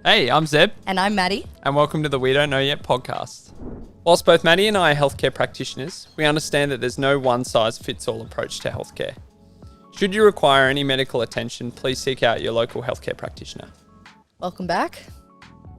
Hey, I'm Zeb. And I'm Maddie. And welcome to the We Don't Know Yet podcast. Whilst both Maddie and I are healthcare practitioners, we understand that there's no one-size-fits-all approach to healthcare. Should you require any medical attention, please seek out your local healthcare practitioner. Welcome back.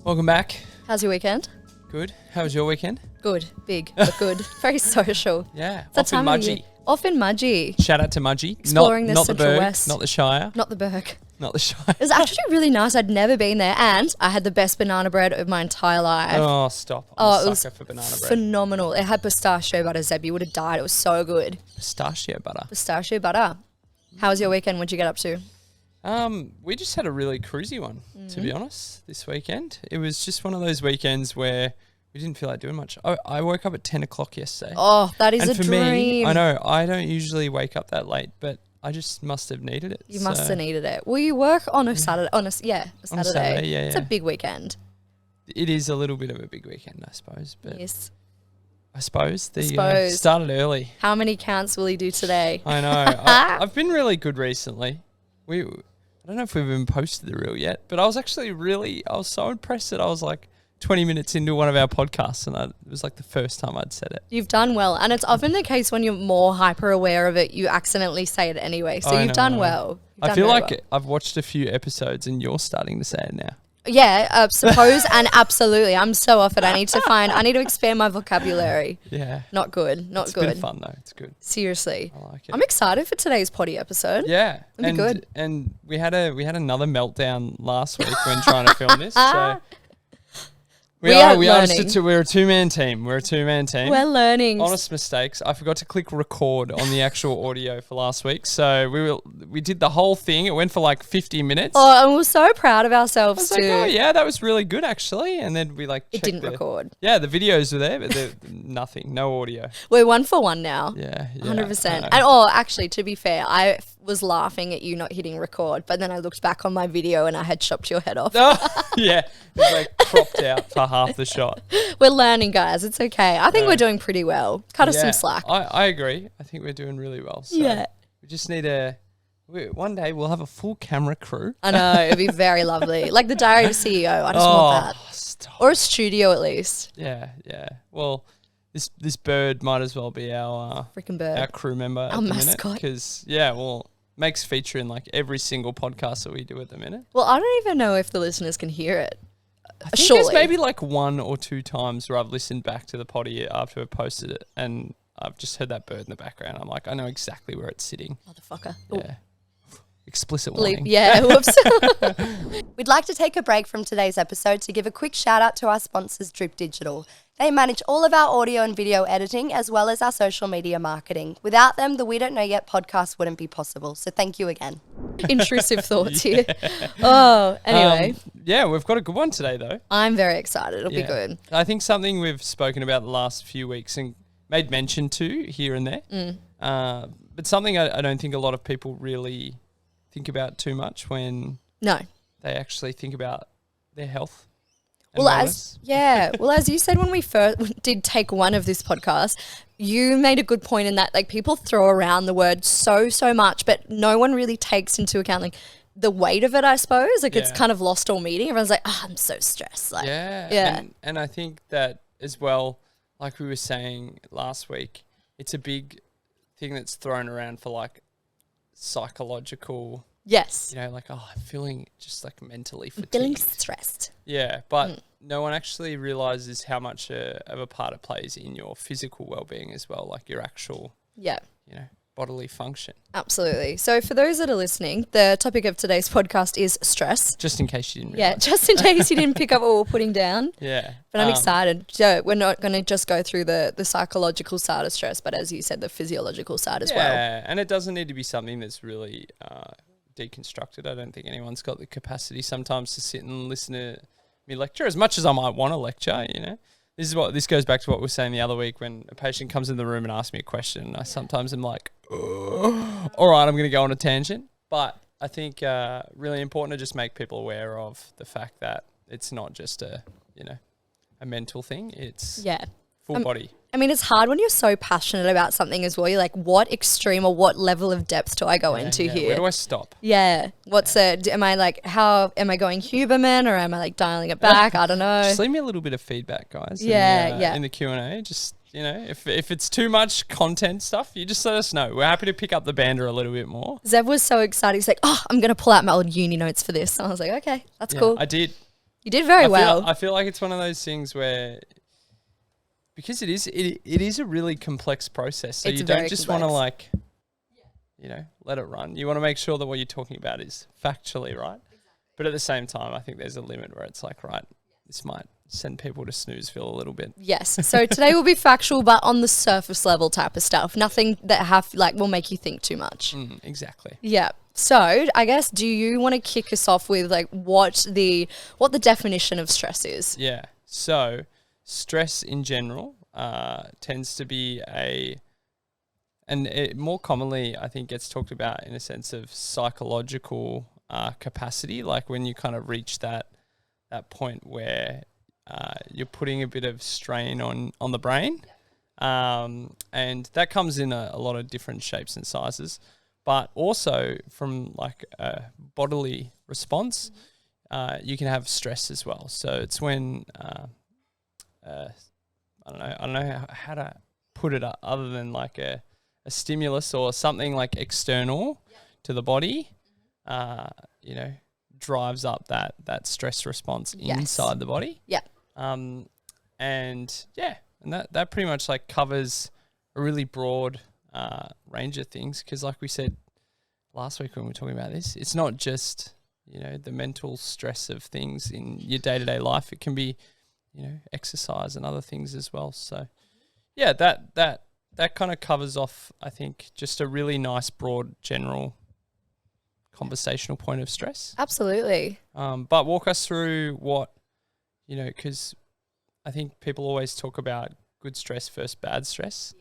Welcome back. How's your weekend? Good. How was your weekend? Good. Big, but good. Very social. Yeah. It's that Off in time of year. Mudgee. Off in Mudgee. Shout out to Mudgee. Exploring the not Central the Berg, West. not the Shire. Not the Berg. Not the Shire. It was actually really nice. I'd never been there, and I had the best banana bread of my entire life. Oh, stop. I'm it a was sucker for banana bread. phenomenal. It had pistachio butter, Zeb. You would have died. It was so good. Pistachio butter. Pistachio butter. How was your weekend? What'd you get up to? We just had a really cruisy one, to be honest, this weekend. It was just one of those weekends where we didn't feel like doing much. I woke up at 10 o'clock yesterday. Oh, that is and a for dream. me, I know, I don't usually wake up that late, but I just must have needed it. You must have needed it. Well, you work on a Saturday. A Saturday. Yeah, It's a big weekend. It is a little bit of a big weekend, I suppose. But Yes. I suppose. Suppose. Started early. How many counts will he do today? I know. I've been really good recently. I don't know if we've even posted the reel yet, but I was so impressed that I was like 20 minutes into one of our podcasts and it was like the first time I'd said it. You've done well. And it's often the case when you're more hyper aware of it, you accidentally say it anyway. So you've done well. I feel like I've watched a few episodes and you're starting to say it now. Yeah, suppose and absolutely. I'm so off it. I need to expand my vocabulary. Yeah. Not good. Not it's good. It's been fun though. It's good. Seriously. I like it. I'm excited for today's potty episode. Yeah. It'll be good. And we had another meltdown last week when trying to film this. So we're a two-man team. We're a two-man team. We're learning. Honest mistakes. I forgot to click record on the actual audio for last week. So we did the whole thing. It went for like 50 minutes. Oh, and we're so proud of ourselves too. Like, oh yeah, that was really good actually. And then we it didn't record. Yeah, the videos were there, but nothing, no audio. We're 1 for 1 now. Yeah. 100%. And actually, to be fair, I was laughing at you not hitting record, but then I looked back on my video and I had chopped your head off. Yeah, it was like cropped out for half the shot. We're learning, guys. It's okay. I think we're doing pretty well. Cut us some slack. I agree. I think we're doing really well. So we just need one day we'll have a full camera crew. I know. It'd be very lovely. Like the Diary of a CEO. I just want that. Stop. Or a studio at least. Yeah. Well, this bird might as well be our freaking bird, our crew member, our mascot. Because makes feature in like every single podcast that we do at the minute. Well, I don't even know if the listeners can hear it. I think there's maybe like 1 or 2 times where I've listened back to the potty after I posted it and I've just heard that bird in the background. I'm like, I know exactly where it's sitting. Motherfucker. Yeah. Explicit warning. Yeah, whoops. We'd like to take a break from today's episode to give a quick shout out to our sponsors, Drip Digital. They manage all of our audio and video editing as well as our social media marketing. Without them, the We Don't Know Yet podcast wouldn't be possible. So thank you again. Intrusive thoughts here. Oh, anyway. We've got a good one today though. I'm very excited. It'll be good. I think something we've spoken about the last few weeks and made mention to here and there. But something I don't think a lot of people really think about too much when they actually think about their health. Well, as you said when we first did take 1 of this podcast, you made a good point in that like people throw around the word so much, but no one really takes into account like the weight of it. I suppose like it's kind of lost all meaning. Everyone's like, I'm so stressed. Like, and I think that as well, like we were saying last week, it's a big thing that's thrown around for like psychological. Yes. Like, I'm feeling just like mentally fatigued. Feeling stressed. Yeah, but no one actually realizes how much of a part it plays in your physical well-being as well, like your actual, bodily function. Absolutely. So for those that are listening, the topic of today's podcast is stress. Just in case you didn't realize. Yeah, just in case you didn't pick up what we're putting down. Yeah. But I'm excited. So we're not going to just go through the psychological side of stress, but as you said, the physiological side as well. Yeah, and it doesn't need to be something that's really deconstructed. I don't think anyone's got the capacity sometimes to sit and listen to me lecture as much as I might want to lecture, This goes back to what we were saying the other week when a patient comes in the room and asks me a question. I sometimes am like, all right, I'm going to go on a tangent. But I think really important to just make people aware of the fact that it's not just a mental thing. It's full body. I mean, it's hard when you're so passionate about something as well. You're like, what extreme or what level of depth do I go into here? Where do I stop? Yeah. Am I like, am I going Huberman or am I like dialing it back? I don't know. Just leave me a little bit of feedback, guys. Yeah, In the Q&A, just, if it's too much content stuff, you just let us know. We're happy to pick up the banter a little bit more. Zev was so excited. He's like, I'm going to pull out my old uni notes for this. And I was like, okay, that's cool. I did. You did very well. I feel like it's one of those things where, because it is a really complex process. So you don't just want to let it run. You want to make sure that what you're talking about is factually right. But at the same time, I think there's a limit where it's like, right, this might send people to snoozeville a little bit. Yes. So today will be factual, but on the surface level type of stuff. Nothing that will make you think too much. Exactly. Yeah. So I guess, do you want to kick us off with like what the definition of stress is? Yeah. So stress in general tends to be and it more commonly I think gets talked about in a sense of psychological capacity, like when you kind of reach that point where you're putting a bit of strain on the brain, and that comes in a lot of different shapes and sizes, but also from like a bodily response, you can have stress as well. So it's when I don't know how to put it other than like a stimulus or something like external to the body, drives up that stress response inside the body. Yeah. And that pretty much like covers a really broad range of things, because like we said last week when we were talking about this, it's not just the mental stress of things in your day-to-day life. It can be exercise and other things as well. So yeah, that kind of covers off, I think, just a really nice broad general conversational point of stress. Absolutely. But walk us through what, because I think people always talk about good stress versus bad stress.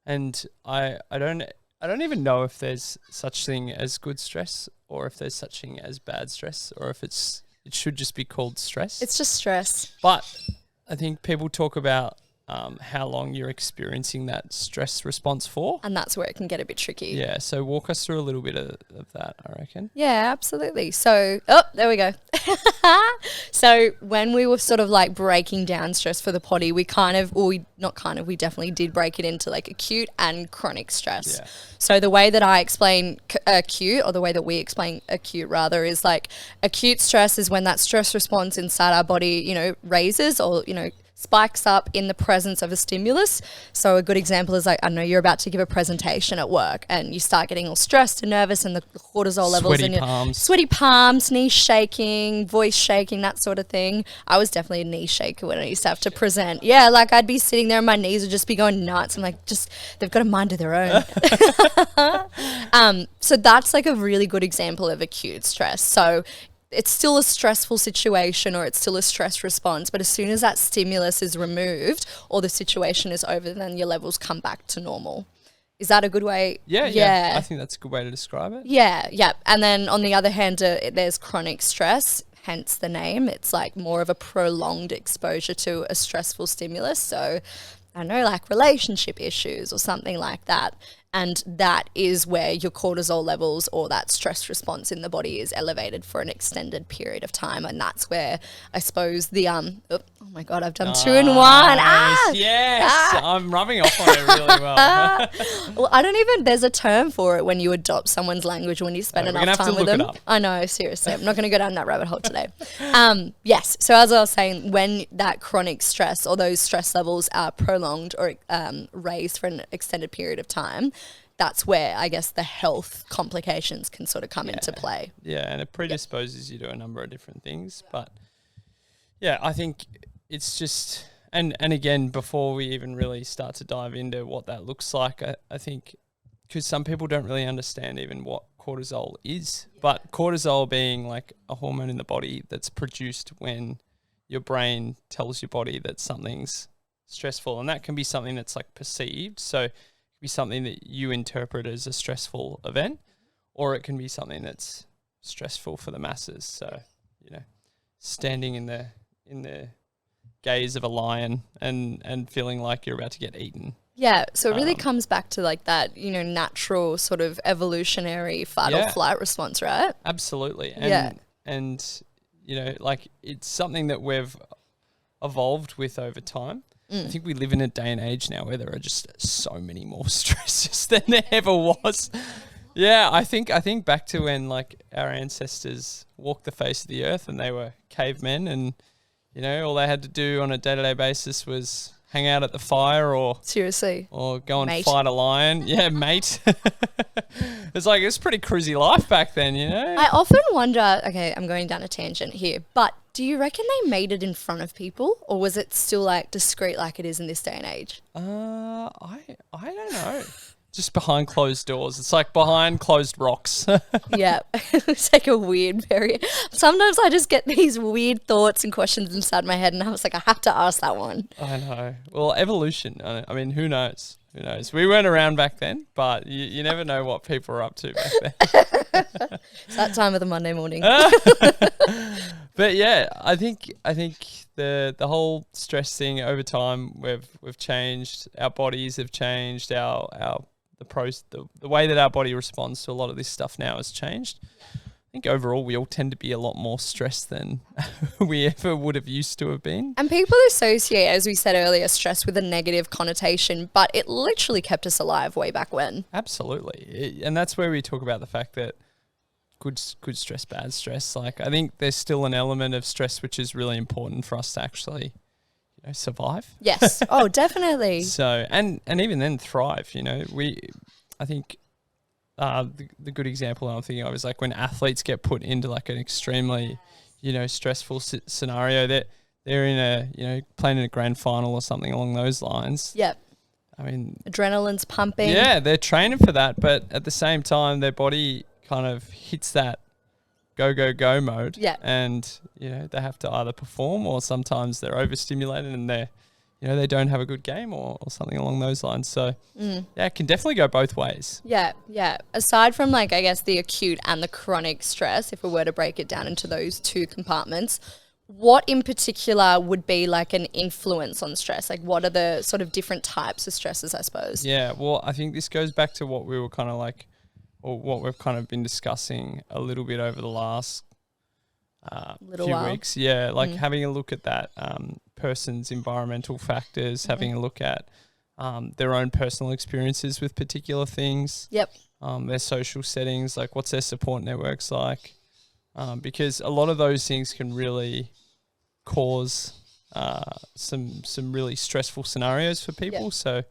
And I don't even know if there's such thing as good stress or if there's such thing as bad stress, or if it should just be called stress. It's just stress. But I think people talk about how long you're experiencing that stress response for. And that's where it can get a bit tricky. Yeah, so walk us through a little bit of that, I reckon. Yeah, absolutely. So, there we go. So when we were sort of like breaking down stress for the potty, we definitely did break it into like acute and chronic stress. Yeah. So the way that I explain acute, or the way that we explain acute rather, is like acute stress is when that stress response inside our body, raises or, spikes up in the presence of a stimulus. So a good example is like, I know you're about to give a presentation at work and you start getting all stressed and nervous, and the cortisol levels sweaty palms, knees shaking, voice shaking, that sort of thing. I was definitely a knee shaker when I used to have to present. Yeah, like I'd be sitting there and my knees would just be going nuts. I'm like, they've got a mind of their own. So that's like a really good example of acute stress. So it's still a stressful situation, or it's still a stress response, but as soon as that stimulus is removed or the situation is over, then your levels come back to normal. Is that a good way? Yeah. I think that's a good way to describe it. Yeah. And then on the other hand, there's chronic stress, hence the name. It's like more of a prolonged exposure to a stressful stimulus. So I don't know, like relationship issues or something like that. And that is where your cortisol levels or that stress response in the body is elevated for an extended period of time. And that's where I suppose the, oh my God, I've done 2 in 1. Yes. I'm rubbing off on it really well. Well, there's a term for it when you adopt someone's language, when you spend enough time with them. I know, seriously. I'm not going to go down that rabbit hole today. Yes. So as I was saying, when that chronic stress or those stress levels are prolonged or raised for an extended period of time, that's where I guess the health complications can sort of come into play. Yeah, and it predisposes you to a number of different things. But yeah, I think it's just, and again, before we even really start to dive into what that looks like, I think, because some people don't really understand even what cortisol is, but cortisol being like a hormone in the body that's produced when your brain tells your body that something's stressful, and that can be something that's like perceived. So it can be something that you interpret as a stressful event, or it can be something that's stressful for the masses. So, standing in the gaze of a lion and feeling like you're about to get eaten. Yeah, so it really comes back to like that, natural sort of evolutionary fight or flight response, right? Absolutely. And like it's something that we've evolved with over time. I think we live in a day and age now where there are just so many more stresses than there ever was. Yeah, I think back to when like our ancestors walked the face of the earth and they were cavemen, and all they had to do on a day-to-day basis was hang out at the fire or go and fight a lion. Yeah, mate. It's pretty cruisy life back then, I often wonder, okay, I'm going down a tangent here, but do you reckon they made it in front of people, or was it still like discreet like it is in this day and age? I don't know. Just behind closed doors. It's like behind closed rocks. Yeah. It's like a weird sometimes I just get these weird thoughts and questions inside my head, and I was like, I have to ask that one. I know. Well, evolution. I mean, who knows? Who knows? We weren't around back then, but you never know what people were up to back then. It's that time of the Monday morning. But yeah, I think the whole stress thing over time, we've changed. Our bodies have changed. The way that our body responds to a lot of this stuff now has changed. I think overall we all tend to be a lot more stressed than we ever would have used to have been. And people associate, as we said earlier, stress with a negative connotation, but it literally kept us alive way back when. Absolutely. And that's where we talk about the fact that good stress, bad stress. Like, I think there's still an element of stress which is really important for us to actually survive. Yes. Oh, definitely. So, and even then thrive, I think the good example I'm thinking of is like when athletes get put into like an extremely, stressful scenario, that they're in a, playing in a grand final or something along those lines. Yep. I mean, adrenaline's pumping. Yeah, they're training for that, but at the same time, their body kind of hits that go mode. Yeah. And, they have to either perform, or sometimes they're overstimulated and they don't have a good game or something along those lines. So, yeah, it can definitely go both ways. Yeah, yeah. Aside from like, I guess, the acute and the chronic stress, if we were to break it down into those two compartments, what in particular would be like an influence on stress? Like, what are the sort of different types of stresses, I suppose? Yeah, well, I think this goes back to what we were kind of like, or what we've kind of been discussing a little bit over the last few weeks. Yeah, like having a look at that person's environmental factors, having a look at their own personal experiences with particular things. Yep. Their social settings, like what's their support networks like? Because a lot of those things can really cause some really stressful scenarios for people. Yep. So,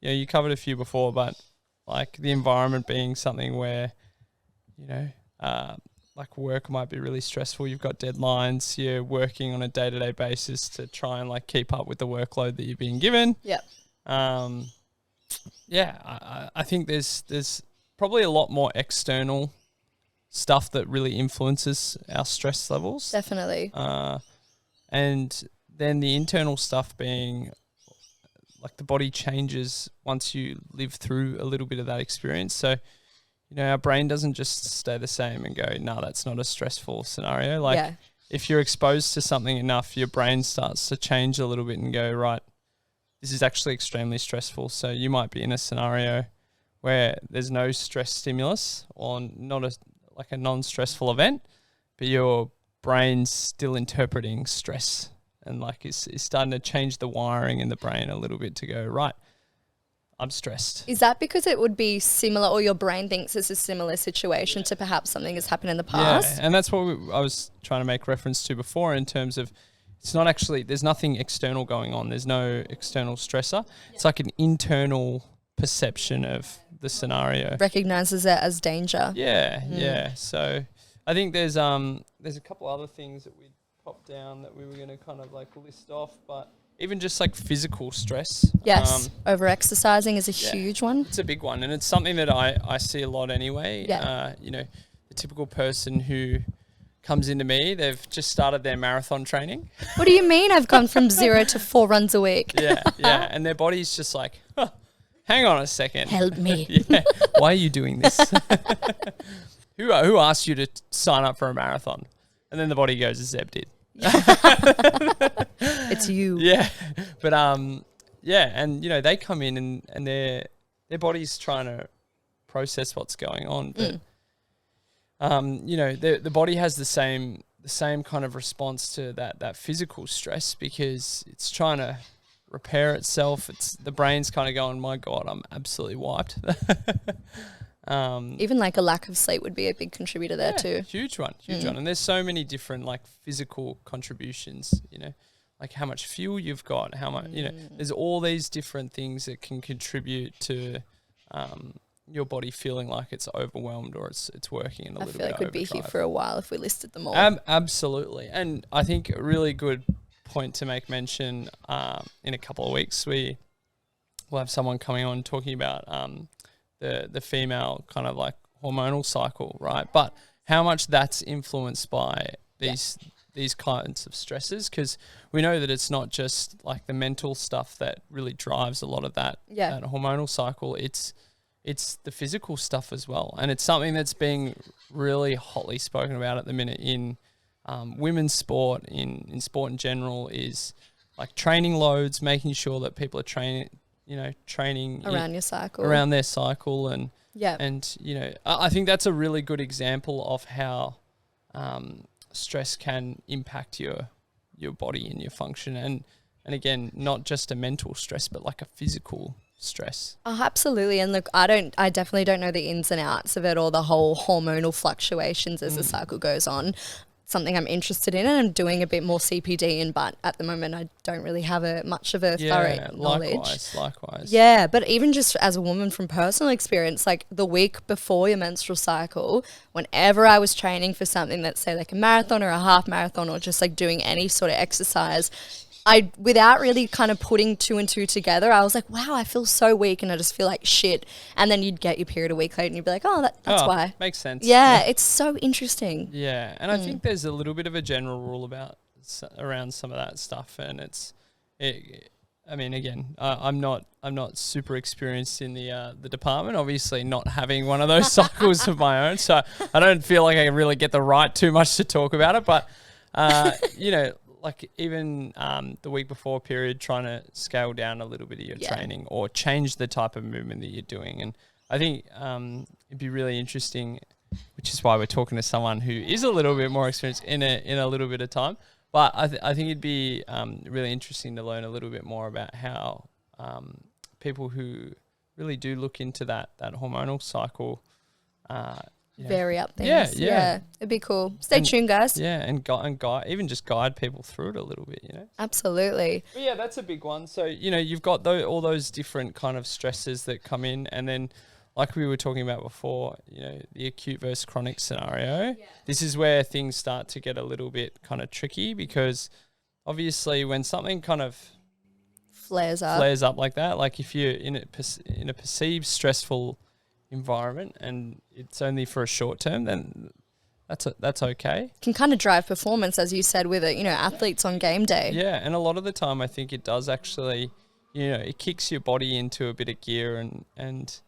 you covered a few before, but like the environment being something where, like work might be really stressful. You've got deadlines. You're working on a day-to-day basis to try and like keep up with the workload that you're being given. Yep. I think there's probably a lot more external stuff that really influences our stress levels. Definitely. And then the internal stuff being like the body changes once you live through a little bit of that experience. So, our brain doesn't just stay the same and go, no, that's not a stressful scenario. Like if you're exposed to something enough, your brain starts to change a little bit and go, right, this is actually extremely stressful. So you might be in a scenario where there's no stress stimulus or not a non-stressful event, but your brain's still interpreting stress and like is starting to change the wiring in the brain a little bit to go, right, I'm stressed. Is that because it would be similar, or your brain thinks it's a similar situation to perhaps something that's happened in the past? Yeah, and that's what I was trying to make reference to before in terms of it's not actually, there's nothing external going on. There's no external stressor. It's like an internal perception of the scenario. Recognizes it as danger. Yeah. So I think there's a couple other things that we popped down that we were going to kind of like list off, but even just like physical stress. Yes, over-exercising is a huge one. It's a big one, and it's something that I see a lot anyway. Yeah. The typical person who comes into me, they've just started their marathon training. What do you mean I've gone from 0 to 4 runs a week? Yeah, and their body's just like, hang on a second. Help me. Yeah. Why are you doing this? Who asked you to sign up for a marathon? And then the body goes, Zeb did. It's It's you. Yeah. But yeah, and you know, they come in and their body's trying to process what's going on. But you know, the body has the same kind of response to that physical stress because it's trying to repair itself. It's the brain's kind of going, my God, I'm absolutely wiped. Even like a lack of sleep would be a big contributor there too. Huge one. And there's so many different like physical contributions, you know, like how much fuel you've got, how much, you know, there's all these different things that can contribute to your body feeling like it's overwhelmed or it's working in a little bit. I feel like we'd be here for a while if we listed them all. Absolutely. And I think a really good point to make mention, in a couple of weeks, we'll have someone coming on talking about the female kind of like hormonal cycle, right? But how much that's influenced by these kinds of stresses, because we know that it's not just like the mental stuff that really drives a lot of that hormonal cycle. It's the physical stuff as well. And it's something that's being really hotly spoken about at the minute in women's sport, in sport in general, is like training loads, making sure that people are training around your cycle, around their cycle. And you know, I think that's a really good example of how stress can impact your body and your function. And again, not just a mental stress, but like a physical stress. Oh, absolutely. And look, I definitely don't know the ins and outs of it or the whole hormonal fluctuations as the cycle goes on. Something I'm interested in and I'm doing a bit more CPD in, but at the moment I don't really have much of a thorough knowledge. Likewise. Yeah, but even just as a woman from personal experience, like the week before your menstrual cycle, whenever I was training for something that's say like a marathon or a half marathon or just like doing any sort of exercise, without really kind of putting two and two together, I was like, wow, I feel so weak and I just feel like shit. And then you'd get your period a week later and you'd be like, oh, that's why. Makes sense. Yeah, it's so interesting. Yeah, and I think there's a little bit of a general rule around some of that stuff, and I mean, again, I'm not super experienced in the department, obviously not having one of those cycles of my own, so I don't feel like I really get the right too much to talk about it, but you know, like even the week before period, trying to scale down a little bit of your training or change the type of movement that you're doing. And I think it'd be really interesting, which is why we're talking to someone who is a little bit more experienced in a little bit of time. But I think it'd be really interesting to learn a little bit more about how people who really do look into that hormonal cycle vary up things. Yeah. It'd be cool. Stay tuned, guys. Yeah, and guide, even just guide people through it a little bit, you know. Absolutely. But yeah, that's a big one. So, you know, you've got all those different kind of stresses that come in, and then like we were talking about before, you know, the acute versus chronic scenario. Yeah. This is where things start to get a little bit kind of tricky, because obviously when something kind of flares up like that, like if you're in a perceived stressful environment and it's only for a short term, then that's okay. Can kind of drive performance, as you said, with it, you know, athletes on game day. Yeah, and a lot of the time I think it does actually, you know, it kicks your body into a bit of gear and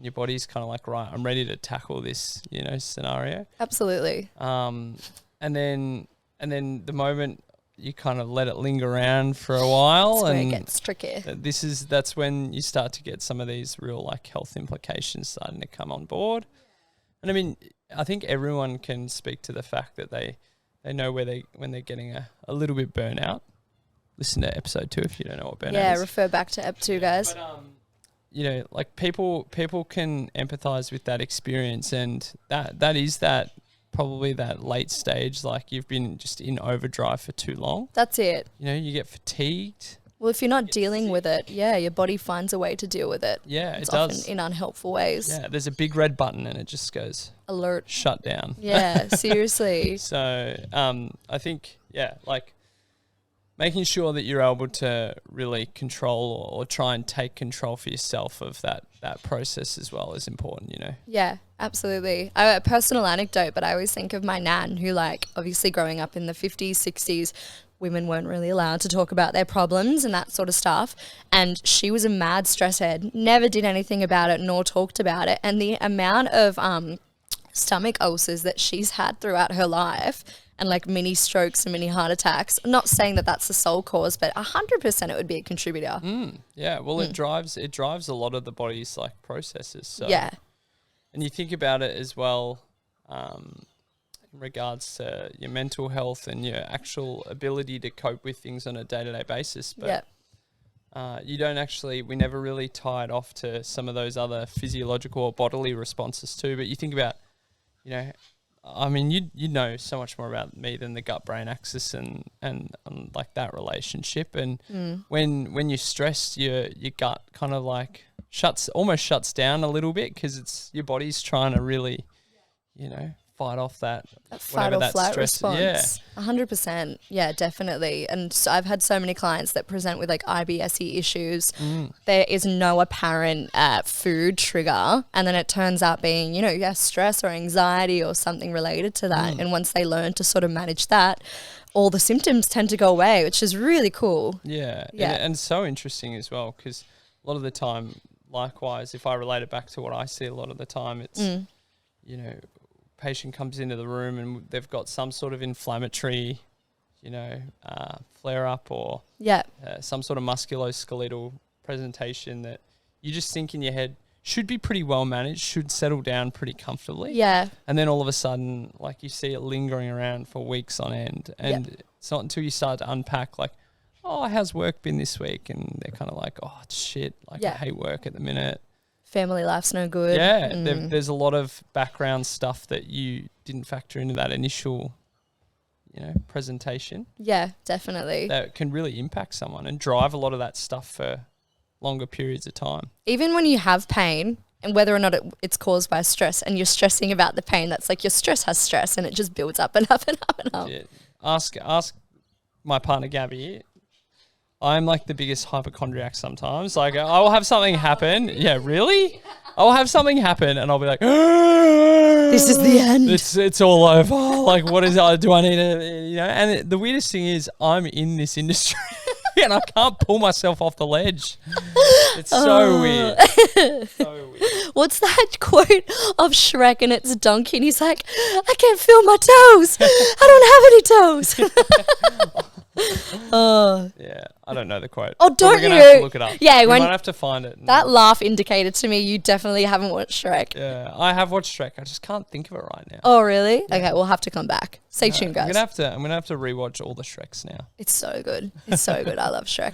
your body's kind of like, right, I'm ready to tackle this, you know, scenario. Absolutely. And then the moment you kind of let it linger around for a while, that's and where it gets tricky. That's when you start to get some of these real like health implications starting to come on board. And I mean, I think everyone can speak to the fact that they know when they're getting a little bit burnout. Listen to episode 2 if you don't know what burnout is. Yeah, refer back to ep 2, guys. But you know, like people can empathize with that experience, and that is probably that late stage, like you've been just in overdrive for too long. That's it. You know, you get fatigued. Well, if you're not dealing with it, your body finds a way to deal with it. Yeah, it's it does. often in unhelpful ways. Yeah, there's a big red button and it just goes alert, shut down. Yeah, seriously. So, I think, like making sure that you're able to really control or try and take control for yourself of that process as well is important, you know? Yeah, absolutely. A personal anecdote, but I always think of my nan who, like, obviously growing up in the 50s, 60s, women weren't really allowed to talk about their problems and that sort of stuff. And she was a mad stress head, never did anything about it nor talked about it. And the amount of stomach ulcers that she's had throughout her life, and like mini strokes and mini heart attacks. I'm not saying that that's the sole cause, but 100% it would be a contributor. Yeah, well, it drives a lot of the body's like processes. So. Yeah. And you think about it as well, in regards to your mental health and your actual ability to cope with things on a day-to-day basis. But we never really tie it off to some of those other physiological or bodily responses too. But you think about, I mean, you know so much more about me than the gut-brain axis and like that relationship. And when you're stressed, your gut kind of like almost shuts down a little bit because it's your body's trying to really, fight off that fight or flight stress. response. 100%. Yeah, definitely. And so I've had so many clients that present with like IBS-y issues. There is no apparent food trigger, and then it turns out being, stress or anxiety or something related to that. And once they learn to sort of manage that, all the symptoms tend to go away, which is really cool. Yeah. And so interesting as well, because a lot of the time, likewise, if I relate it back to what I see a lot of the time, it's, patient comes into the room and they've got some sort of inflammatory, flare up or some sort of musculoskeletal presentation that you just think in your head should be pretty well managed, should settle down pretty comfortably. Yeah. And then all of a sudden, like, you see it lingering around for weeks on end. And it's not until you start to unpack, like, oh, how's work been this week? And they're kind of like, oh, it's shit. Like, I hate work at the minute. Family life's no good. Yeah, there's a lot of background stuff that you didn't factor into that initial, presentation. Yeah, definitely. That can really impact someone and drive a lot of that stuff for longer periods of time. Even when you have pain, and whether or not it's caused by stress, and you're stressing about the pain, that's like your stress has stress, and it just builds up and up and up and up. Yeah. Ask my partner Gabby. I'm like the biggest hypochondriac sometimes. Like, I will have something happen. Yeah, really? I'll have something happen and I'll be like, this is the end. It's all over. Like, what is it? Do I need to, And the weirdest thing is I'm in this industry and I can't pull myself off the ledge. It's so weird. So weird. What's that quote of Shrek, and it's Donkey, and he's like, I can't feel my toes. I don't have any toes. Yeah, I don't know the quote. Oh, don't we're gonna you? have to look it up. Yeah, we might have to find it. That laugh indicated to me you definitely haven't watched Shrek. Yeah, I have watched Shrek. I just can't think of it right now. Oh, really? Yeah. Okay, we'll have to come back. Stay tuned, guys. I'm gonna have to rewatch all the Shreks now. It's so good. It's so good. I love Shrek.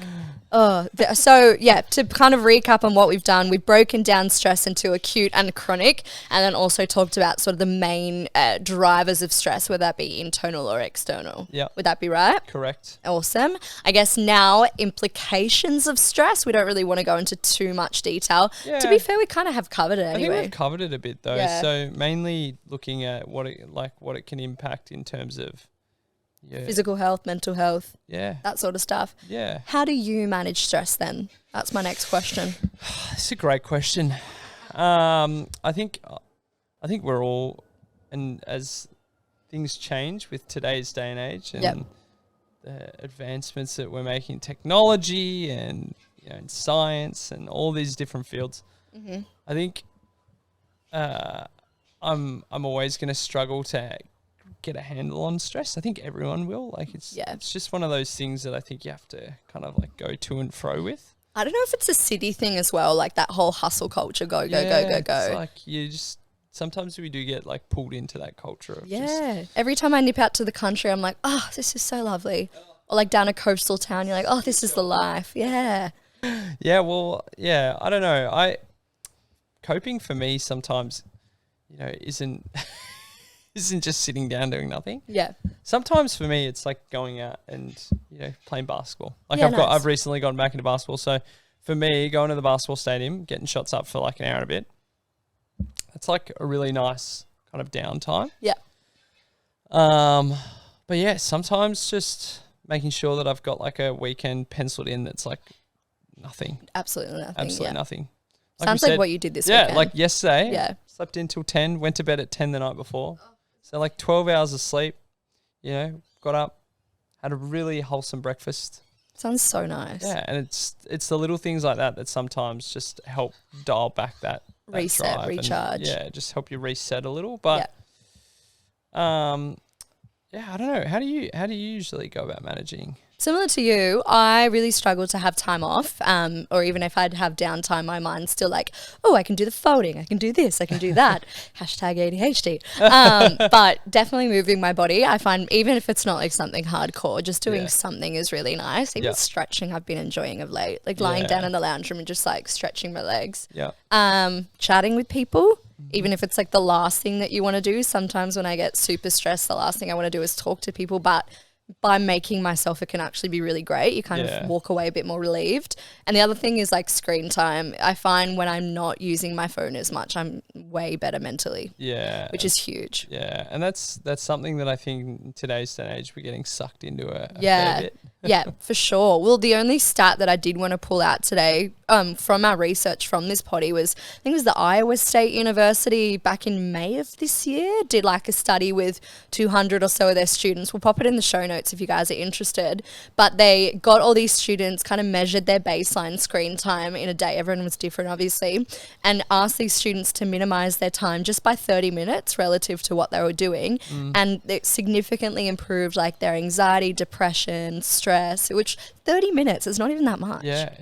To kind of recap on what we've done, we've broken down stress into acute and chronic, and then also talked about sort of the main drivers of stress, whether that be internal or external. Yeah. Would that be right? Correct. Awesome. I guess now implications of stress. We don't really want to go into too much detail. Yeah. To be fair, we kind of have covered it anyway. I think we've covered it a bit though. Yeah. So mainly looking at what it can impact in terms of physical health, mental health, that sort of stuff. Yeah. How do you manage stress then? That's my next question. It's a great question. I think we're all, and as things change with today's day and age and the advancements that we're making in technology and in science and all these different fields, I think I'm always going to struggle to get a handle on stress. I think everyone will. Like, it's just one of those things that I think you have to kind of like go to and fro with. I don't know if it's a city thing as well, like that whole hustle culture, go. It's like you just, sometimes we do get like pulled into that culture of every time I nip out to the country, I'm like, oh, this is so lovely. Or like down a coastal town, you're like, oh, this is the life. Yeah. Yeah, well, I don't know. Coping for me sometimes, isn't just sitting down doing nothing. Yeah. Sometimes for me, it's like going out and, playing basketball. Like I've recently gone back into basketball. So for me, going to the basketball stadium, getting shots up for like an hour and a bit, it's like a really nice kind of downtime. Yeah. But yeah, sometimes just making sure that I've got like a weekend penciled in that's like nothing. Absolutely nothing. Absolutely nothing. Like sounds like what you did this weekend. Yeah, like yesterday. Yeah. Slept in till 10, went to bed at 10 the night before. So like 12 hours of sleep, got up, had a really wholesome breakfast. Sounds so nice. Yeah, and it's the little things like that that sometimes just help dial back that reset, drive recharge. And, just help you reset a little. But I don't know. How do you usually go about managing? Similar to you, I really struggle to have time off, or even if I'd have downtime, my mind's still like, oh, I can do the folding, I can do this, I can do that. Hashtag ADHD. But definitely moving my body, I find even if it's not like something hardcore, just doing something is really nice. Even stretching I've been enjoying of late, like lying down in the lounge room and just like stretching my legs. Chatting with people. Even if it's like the last thing that you want to do. Sometimes when I get super stressed, the last thing I want to do is talk to people, but by making myself, it can actually be really great. You kind of walk away a bit more relieved. And the other thing is like screen time. I find when I'm not using my phone as much, I'm way better mentally. Yeah. Which is huge. Yeah. And that's something that I think in today's day and age, we're getting sucked into a fair bit. Yeah, for sure. Well, the only stat that I did want to pull out today from our research from this potty was, I think it was the Iowa State University back in May of this year, did like a study with 200 or so of their students. We'll pop it in the show notes if you guys are interested. But they got all these students, kind of measured their baseline screen time in a day. Everyone was different, obviously, and asked these students to minimize their time just by 30 minutes relative to what they were doing. And it significantly improved like their anxiety, depression, stress, which 30 minutes is not even that much. Yeah,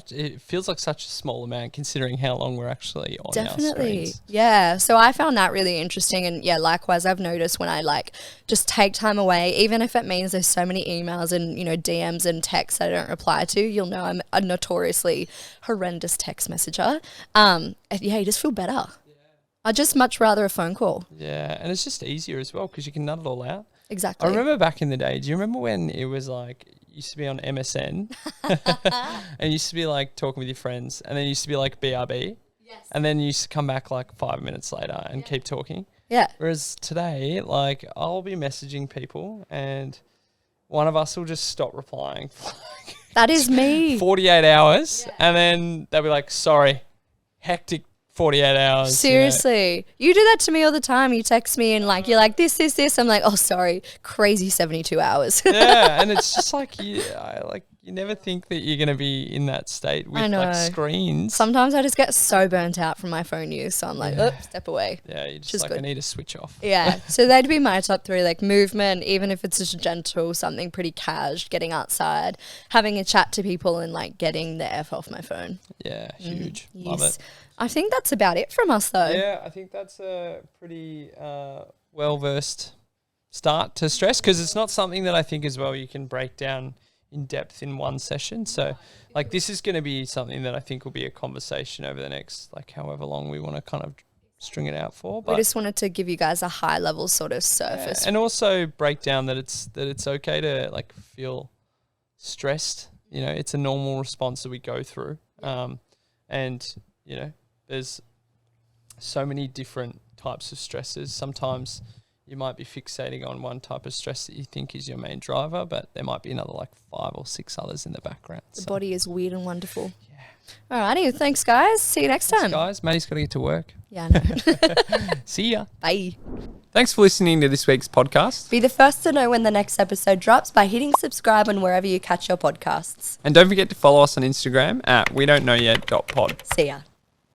it feels like such a small amount considering how long we're actually on our screens. Yeah, so I found that really interesting, and likewise I've noticed when I like just take time away, even if it means there's so many emails and DMs and texts I don't reply to. You'll know I'm a notoriously horrendous text messenger. You just feel better. I'd just much rather a phone call. Yeah, and it's just easier as well because you can nut it all out. Exactly. I remember back in the day, do you remember when it was like, you used to be on MSN and you used to be like talking with your friends, and then you used to be like BRB, and then you used to come back like 5 minutes later and keep talking. Yeah. Whereas today, like I'll be messaging people and one of us will just stop replying for like that is me. 48 hours and then they'll be like, sorry, hectic 48 hours. Seriously. You do that to me all the time. You text me and like, you're like this. I'm like, oh, sorry, crazy 72 hours. Yeah. And it's just like, you never think that you're going to be in that state with like screens. Sometimes I just get so burnt out from my phone use. So I'm like, oops, step away. Yeah. You're just like, I need to switch off. Yeah. So they'd be my top 3, like movement, even if it's just gentle, something pretty cash, getting outside, having a chat to people, and like getting the F off my phone. Yeah. Huge. Love it. I think that's about it from us though. Yeah, I think that's a pretty well-versed start to stress, because it's not something that I think as well you can break down in depth in one session. So like this is going to be something that I think will be a conversation over the next like however long we want to kind of string it out for. But we just wanted to give you guys a high level sort of surface. And also break down that it's okay to like feel stressed. It's a normal response that we go through. And there's so many different types of stresses. Sometimes you might be fixating on one type of stress that you think is your main driver, but there might be another like 5 or 6 others in the background. The body is weird and wonderful. Yeah. Alrighty, thanks guys. See you next time. Guys, Maddie's got to get to work. Yeah, I know. See ya. Bye. Thanks for listening to this week's podcast. Be the first to know when the next episode drops by hitting subscribe on wherever you catch your podcasts. And don't forget to follow us on Instagram at wedon'tknowyet.pod. See ya.